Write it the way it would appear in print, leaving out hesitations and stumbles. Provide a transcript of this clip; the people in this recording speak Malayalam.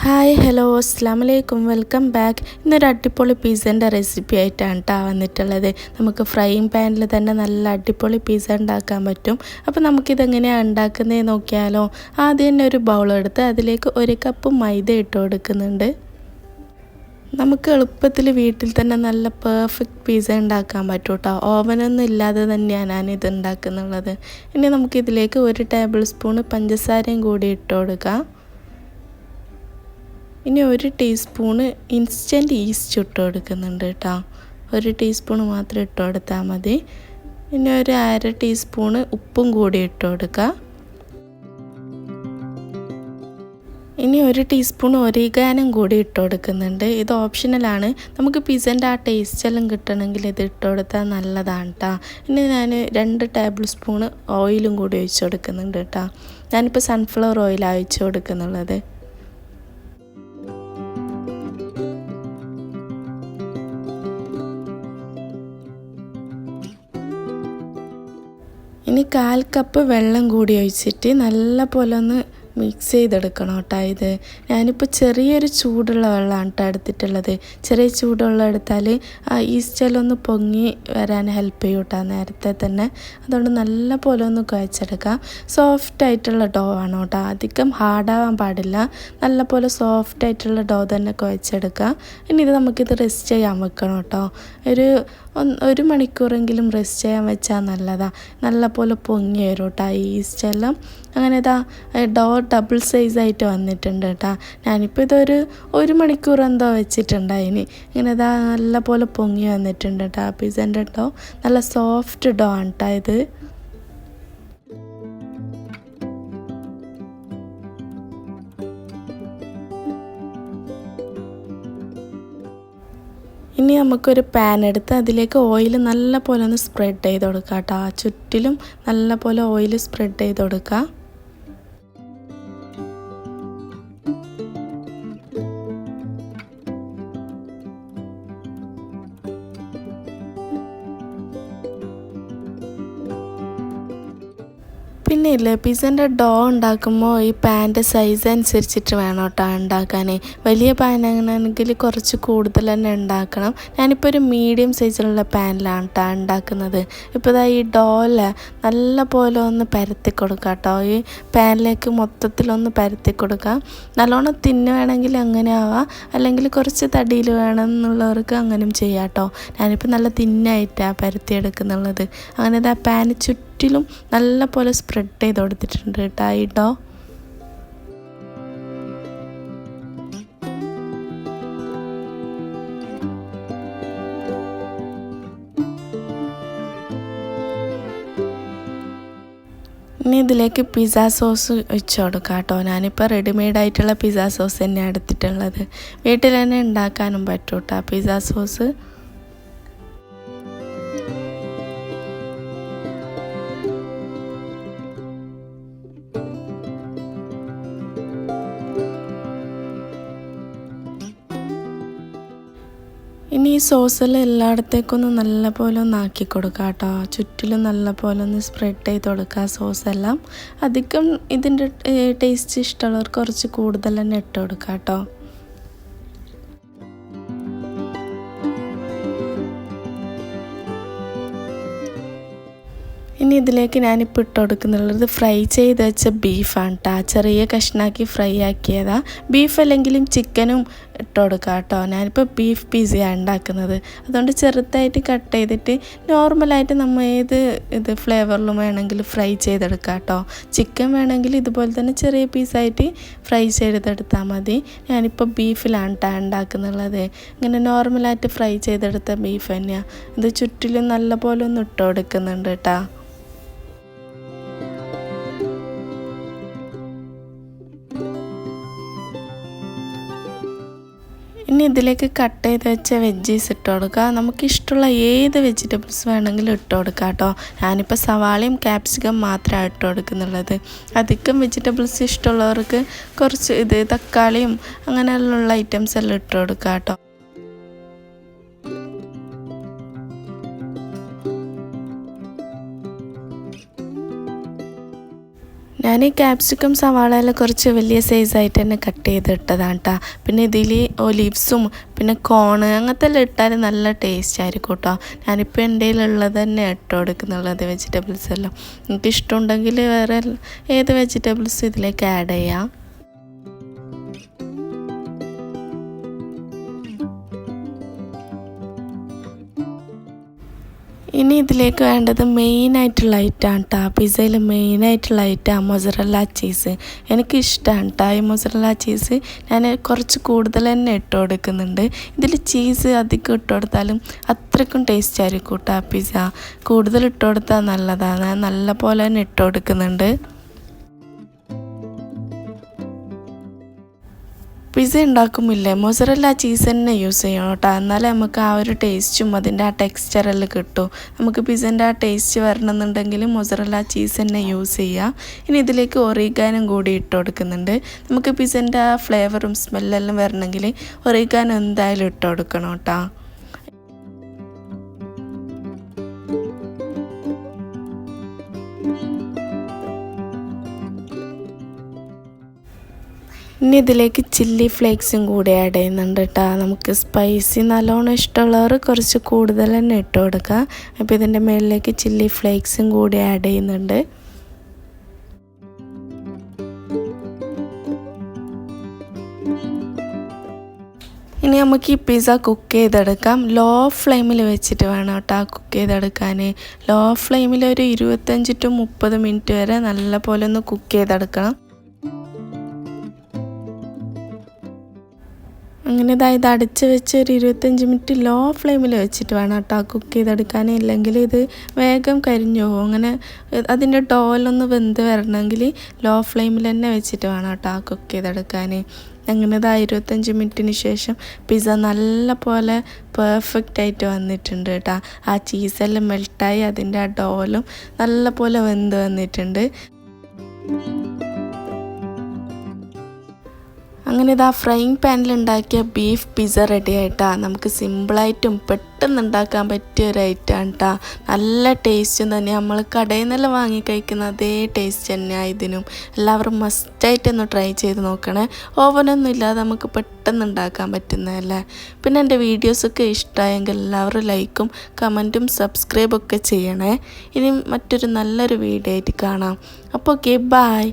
ഹായ് ഹലോ അസ്സലാമലൈക്കും വെൽക്കം ബാക്ക്. ഇന്നൊരു അടിപൊളി പിസ്സേൻ്റെ റെസിപ്പി ആയിട്ടാണ് കേട്ടോ വന്നിട്ടുള്ളത്. നമുക്ക് ഫ്രൈയിങ് പാനിൽ തന്നെ നല്ല അടിപൊളി പിസ്സ ഉണ്ടാക്കാൻ പറ്റും. അപ്പോൾ നമുക്കിതെങ്ങനെയാണ് ഉണ്ടാക്കുന്നത് നോക്കിയാലോ. ആദ്യം തന്നെ ഒരു ബൗളെടുത്ത് അതിലേക്ക് 1 കപ്പ് മൈദ ഇട്ട് കൊടുക്കുന്നുണ്ട്. നമുക്ക് എളുപ്പത്തിൽ വീട്ടിൽ തന്നെ നല്ല പെർഫെക്റ്റ് പിസ്സ ഉണ്ടാക്കാൻ പറ്റും കേട്ടോ. ഓവനൊന്നും ഇല്ലാതെ തന്നെയാണ് ഞാനിത് ഉണ്ടാക്കുന്നുള്ളത്. ഇനി നമുക്കിതിലേക്ക് 1 ടേബിൾ സ്പൂൺ പഞ്ചസാരയും കൂടി ഇട്ട് കൊടുക്കാം. ഇനി 1 ടീസ്പൂണ് ഇൻസ്റ്റൻറ്റ് ഈസ്റ്റ് ഇട്ട് കൊടുക്കുന്നുണ്ട് കേട്ടോ. 1 ടീസ്പൂൺ മാത്രം ഇട്ട് കൊടുത്താൽ മതി. ഇനി 1/2 ടീസ്പൂണ് ഉപ്പും കൂടി ഇട്ട് കൊടുക്കുക. ഇനി 1 ടീസ്പൂൺ ഒറിഗാനും കൂടി ഇട്ട് കൊടുക്കുന്നുണ്ട്. ഇത് ഓപ്ഷണലാണ്. നമുക്ക് പിസ്സേൻ്റെ ആ ടേസ്റ്റ് എല്ലാം കിട്ടണമെങ്കിൽ ഇത് ഇട്ട് കൊടുത്താൽ നല്ലതാണ് കേട്ടോ. ഇനി ഞാൻ 2 ടേബിൾ സ്പൂണ് ഓയിലും കൂടി ഒഴിച്ച് കൊടുക്കുന്നുണ്ട് കേട്ടോ. ഞാനിപ്പോൾ സൺഫ്ലവർ ഓയിലാണ് ഒഴിച്ച് കൊടുക്കുന്നുള്ളത്. ഇനി 1/4 കപ്പ് വെള്ളം കൂടി ഒഴിച്ചിട്ട് നല്ല പോലെ ഒന്ന് മിക്സ് ചെയ്തെടുക്കണം കേട്ടോ. ഇത് ഞാനിപ്പോൾ ചെറിയൊരു ചൂടുള്ള വെള്ളമാണ് കേട്ടോ എടുത്തിട്ടുള്ളത്. ചെറിയ ചൂടുവെള്ളം എടുത്താൽ ആ ഈസ്റ്റെല്ലാം ഒന്ന് പൊങ്ങി വരാൻ ഹെൽപ്പ് ചെയ്യും കേട്ടോ നേരത്തെ തന്നെ. അതുകൊണ്ട് നല്ല പോലെ ഒന്ന് കുഴച്ചെടുക്കാം. സോഫ്റ്റായിട്ടുള്ള ഡോ ആണ് കേട്ടോ, അധികം ഹാർഡാവാൻ പാടില്ല. നല്ല പോലെ സോഫ്റ്റായിട്ടുള്ള ഡോ തന്നെ കുഴച്ചെടുക്കുക. ഇനി ഇത് നമുക്കിത് റെസ്റ്റ് ചെയ്യാൻ വെക്കണം കേട്ടോ. ഒരു മണിക്കൂറെങ്കിലും റെസ്റ്റ് ചെയ്യാൻ വെച്ചാൽ നല്ലതാണ്. നല്ല പോലെ പൊങ്ങി വരും കേട്ടോ ഈസ്റ്റെല്ലാം. അങ്ങനെ ഇതാ ഡോ ഡബിൾ സൈസായിട്ട് വന്നിട്ടുണ്ട് കേട്ടോ. ഞാനിപ്പോൾ ഒരു മണിക്കൂർ എന്തോ വെച്ചിട്ടുണ്ടായിനി. ഇങ്ങനെ ഇതാ നല്ല പോലെ പൊങ്ങി വന്നിട്ടുണ്ട് കേട്ടോ. പിസ്സേൻ്റെ ഡോ നല്ല സോഫ്റ്റ് ഡോ ആണ് കേട്ടോ ഇത്. ഇനി നമുക്കൊരു പാൻ എടുത്ത് അതിലേക്ക് ഓയിൽ നല്ല പോലെ ഒന്ന് സ്പ്രെഡ് ചെയ്ത് കൊടുക്കാം കേട്ടോ. ചുറ്റിലും നല്ല പോലെ ഓയിൽ സ്പ്രെഡ് ചെയ്ത് കൊടുക്കുക. പിന്നെ ഇല്ലേ, പിസ്സേൻ്റെ ഡോ ഉണ്ടാക്കുമ്പോൾ ഈ പാൻ്റെ സൈസ് അനുസരിച്ചിട്ട് വേണം കേട്ടോ ഉണ്ടാക്കാൻ. വലിയ പാനാണെങ്കിൽ കുറച്ച് കൂടുതൽ തന്നെ ഉണ്ടാക്കണം. ഞാനിപ്പോൾ ഒരു മീഡിയം സൈസിലുള്ള പാനിലാണ് കേട്ടോ ഉണ്ടാക്കുന്നത്. ഇപ്പോൾ ഇതാ ഈ ഡോയിൽ നല്ല പോലെ ഒന്ന് പരത്തി കൊടുക്കുക കേട്ടോ. ഈ പാനിലേക്ക് മൊത്തത്തിലൊന്ന് പരത്തി കൊടുക്കാം. നല്ലോണം തിന്ന് വേണമെങ്കിൽ അങ്ങനെ ആവാം, അല്ലെങ്കിൽ കുറച്ച് തടിയിൽ വേണം എന്നുള്ളവർക്ക് അങ്ങനെയും ചെയ്യാം കേട്ടോ. ഞാനിപ്പോൾ നല്ല തിന്നായിട്ടാണ് പരത്തിയെടുക്കുന്നുള്ളത്. അങ്ങനെ ഇതാ പാന് ചുറ്റിലും നല്ല പോലെ സ്പ്രെഡ് ചെയ്ത് കൊടുത്തിട്ടുണ്ട് കേട്ടോ ഈ ഡോ. ഇനി ഇതിലേക്ക് പിസ്സ സോസ് ഒഴിച്ച് കൊടുക്കാം കേട്ടോ. ഞാനിപ്പോൾ റെഡിമെയ്ഡ് ആയിട്ടുള്ള പിസ്സ സോസ് തന്നെയാണ് എടുത്തിട്ടുള്ളത്. വീട്ടിൽ തന്നെ ഉണ്ടാക്കാനും പറ്റും കേട്ടോ പിസ്സ സോസ്. ഇനി ഈ സോസെല്ലാം എല്ലായിടത്തേക്കൊന്ന് നല്ല പോലെ ഒന്ന് ആക്കി കൊടുക്കുക കേട്ടോ. ചുറ്റിലും നല്ല പോലെ ഒന്ന് സ്പ്രെഡ് ചെയ്ത് കൊടുക്കുക സോസെല്ലാം. അധികം ഇതിൻ്റെ ടേസ്റ്റ് ഇഷ്ടമുള്ളവർക്ക് കുറച്ച് കൂടുതൽ തന്നെ ഇട്ട് കൊടുക്കുക കേട്ടോ. ഇനി ഇതിലേക്ക് ഞാനിപ്പോൾ ഇട്ട് കൊടുക്കുന്നുള്ളത് ഫ്രൈ ചെയ്ത് വെച്ച ബീഫാണ് കേട്ടോ. ചെറിയ കഷ്ണാക്കി ഫ്രൈ ആക്കിയതാണ്. ബീഫ് അല്ലെങ്കിലും ചിക്കനും ഇട്ട് കൊടുക്കാം കേട്ടോ. ഞാനിപ്പോൾ ബീഫ് പിസ്സയാണ് ഉണ്ടാക്കുന്നത്. അതുകൊണ്ട് ചെറുതായിട്ട് കട്ട് ചെയ്തിട്ട് നോർമലായിട്ട് നമ്മൾ ഏത് ഫ്ലേവറിലും വേണമെങ്കിൽ ഫ്രൈ ചെയ്തെടുക്കാം കേട്ടോ. ചിക്കൻ വേണമെങ്കിൽ ഇതുപോലെ തന്നെ ചെറിയ പീസായിട്ട് ഫ്രൈ ചെയ്തെടുത്താൽ മതി. ഞാനിപ്പോൾ ബീഫിലാണ് കേട്ടോ ഉണ്ടാക്കുന്നുള്ളത്. ഇങ്ങനെ നോർമലായിട്ട് ഫ്രൈ ചെയ്തെടുത്ത ബീഫ് തന്നെയാണ്. ഇത് ചുറ്റിലും നല്ല പോലെ ഒന്ന് ഇട്ട് കൊടുക്കുന്നുണ്ട് കേട്ടോ. ഇനി ഇതിലേക്ക് കട്ട് ചെയ്ത് വെച്ച വെജീസ് ഇട്ട് കൊടുക്കുക. നമുക്കിഷ്ടമുള്ള ഏത് വെജിറ്റബിൾസ് വേണമെങ്കിലും ഇട്ട് കൊടുക്കുക കേട്ടോ. ഞാനിപ്പോൾ സവാളയും ക്യാപ്സിക്കം മാത്രമാണ് ഇട്ട് കൊടുക്കുന്നുള്ളത്. അധികം വെജിറ്റബിൾസ് ഇഷ്ടമുള്ളവർക്ക് കുറച്ച് തക്കാളിയും അങ്ങനെയുള്ള ഐറ്റംസ് എല്ലാം ഇട്ട് കൊടുക്കുക കേട്ടോ. ഞാൻ ഈ ക്യാപ്സിക്കം സവാളയെല്ലാം കുറച്ച് വലിയ സൈസായിട്ട് തന്നെ കട്ട് ചെയ്തിട്ടതാണ് കേട്ടോ. പിന്നെ ഇതിൽ ഒലീവ്സും പിന്നെ കോണ് അങ്ങനത്തെ എല്ലാം ഇട്ടാൽ നല്ല ടേസ്റ്റ് ആയിരിക്കും കേട്ടോ. ഞാനിപ്പോൾ എൻ്റെ കയ്യിലുള്ളത് തന്നെ ഇട്ട് കൊടുക്കുന്നുള്ളത് വെജിറ്റബിൾസ് എല്ലാം. എനിക്ക് ഇഷ്ടമുണ്ടെങ്കിൽ വേറെ ഏത് വെജിറ്റബിൾസും ഇതിലേക്ക് ആഡ് ചെയ്യാം. ഇനി ഇതിലേക്ക് വേണ്ടത് മെയിനായിട്ടുള്ള ഐറ്റമാണ് കേട്ടോ. പിസ്സയിൽ മെയിനായിട്ടുള്ള ഐറ്റമാണ് മൊസറല്ല ചീസ്. എനിക്കിഷ്ടമാണ് കേട്ടോ ഈ മൊസറല്ല ചീസ്. ഞാൻ കുറച്ച് കൂടുതൽ തന്നെ ഇട്ട് കൊടുക്കുന്നുണ്ട്. ഇതിൽ ചീസ് അധികം ഇട്ട് കൊടുത്താലും അത്രയ്ക്കും ടേസ്റ്റ് ആയിരിക്കും കേട്ടോ പിസ്സ. കൂടുതൽ ഇട്ട് കൊടുത്താൽ നല്ലതാണ്. ഞാൻ നല്ല പോലെ തന്നെ ഇട്ട് കൊടുക്കുന്നുണ്ട്. പിസ്സ ഉണ്ടാക്കുമില്ലേ മൊസറല്ല ചീസ് തന്നെ യൂസ് ചെയ്യണം കേട്ടോ. എന്നാലേ നമുക്ക് ആ ഒരു ടേസ്റ്റും അതിൻ്റെ ആ ടെക്സ്ചറെല്ലാം കിട്ടും. നമുക്ക് പിസ്സൻ്റെ ആ ടേസ്റ്റ് വരണമെന്നുണ്ടെങ്കിൽ മൊസറല്ല ചീസ് തന്നെ യൂസ് ചെയ്യുക. ഇനി ഇതിലേക്ക് ഒറിഗാനും കൂടി ഇട്ട് കൊടുക്കുന്നുണ്ട്. നമുക്ക് പിസ്സൻ്റെ ആ ഫ്ലേവറും സ്മെല്ലെല്ലാം വരണമെങ്കിൽ ഒറിഗാനോ എന്തായാലും ഇട്ട് കൊടുക്കണം കേട്ടോ. ഇനി ഇതിലേക്ക് ചില്ലി ഫ്ലേക്സും കൂടി ആഡ് ചെയ്യുന്നുണ്ട് കേട്ടോ. നമുക്ക് സ്പൈസി നല്ലോണം ഇഷ്ടമുള്ളവർ കുറച്ച് കൂടുതൽ തന്നെ ഇട്ട് കൊടുക്കുക. അപ്പോൾ ഇതിൻ്റെ മുകളിലേക്ക് ചില്ലി ഫ്ലേക്സും കൂടി ആഡ് ചെയ്യുന്നുണ്ട്. ഇനി നമുക്ക് ഈ പിസ്സ കുക്ക് ചെയ്തെടുക്കാം. ലോ ഫ്ലെയിമിൽ വെച്ചിട്ട് വേണം കേട്ടോ കുക്ക് ചെയ്തെടുക്കാൻ. ലോ ഫ്ലെയിമിൽ ഒരു 25 to 30 മിനിറ്റ് വരെ നല്ല പോലെ ഒന്ന് കുക്ക് ചെയ്തെടുക്കണം. അങ്ങനെ ഇത് അടച്ച് വെച്ച് ഒരു 25 മിനിറ്റ് ലോ ഫ്ലെയിമിൽ വെച്ചിട്ട് വേണം കേട്ടോ കുക്ക് ചെയ്തെടുക്കാൻ. ഇല്ലെങ്കിൽ ഇത് വേഗം കരിഞ്ഞു പോകും. അങ്ങനെ അതിൻ്റെ ഡോലൊന്ന് വെന്ത് വരണമെങ്കിൽ ലോ ഫ്ലെയിമിൽ തന്നെ വെച്ചിട്ട് വേണം കേട്ടോ കുക്ക് ചെയ്തെടുക്കാൻ. അങ്ങനെ 25 മിനിറ്റിന് ശേഷം പിസ്സ നല്ല പോലെ പെർഫെക്റ്റ് ആയിട്ട് വന്നിട്ടുണ്ട് കേട്ടോ. ആ ചീസെല്ലാം മെൽട്ടായി അതിൻ്റെ ആ ഡോലും നല്ല പോലെ വെന്ത് വന്നിട്ടുണ്ട്. അങ്ങനെ ഇതാ ഫ്രൈയിങ് പാനിൽ ഉണ്ടാക്കിയ ബീഫ് പിസ്സ റെഡി ആയിട്ടാണ്. നമുക്ക് സിമ്പിളായിട്ടും പെട്ടെന്ന് ഉണ്ടാക്കാൻ പറ്റിയ ഒരു ഐറ്റമാണ് കേട്ടോ. നല്ല ടേസ്റ്റും തന്നെ. നമ്മൾ കടയിൽ നിന്നെല്ലാം വാങ്ങി കഴിക്കുന്ന അതേ ടേസ്റ്റ് തന്നെയാണ് ഇതിനും. എല്ലാവരും മസ്റ്റായിട്ടൊന്ന് ട്രൈ ചെയ്ത് നോക്കണേ. ഓവനൊന്നും ഇല്ലാതെ നമുക്ക് പെട്ടെന്ന് ഉണ്ടാക്കാൻ പറ്റുന്നതല്ലേ. പിന്നെ എൻ്റെ വീഡിയോസൊക്കെ ഇഷ്ടമായെങ്കിൽ എല്ലാവരും ലൈക്കും കമൻറ്റും സബ്സ്ക്രൈബൊക്കെ ചെയ്യണേ. ഇനി മറ്റൊരു നല്ലൊരു വീഡിയോ ആയിട്ട് കാണാം. അപ്പോൾ ഓക്കെ, ബൈ.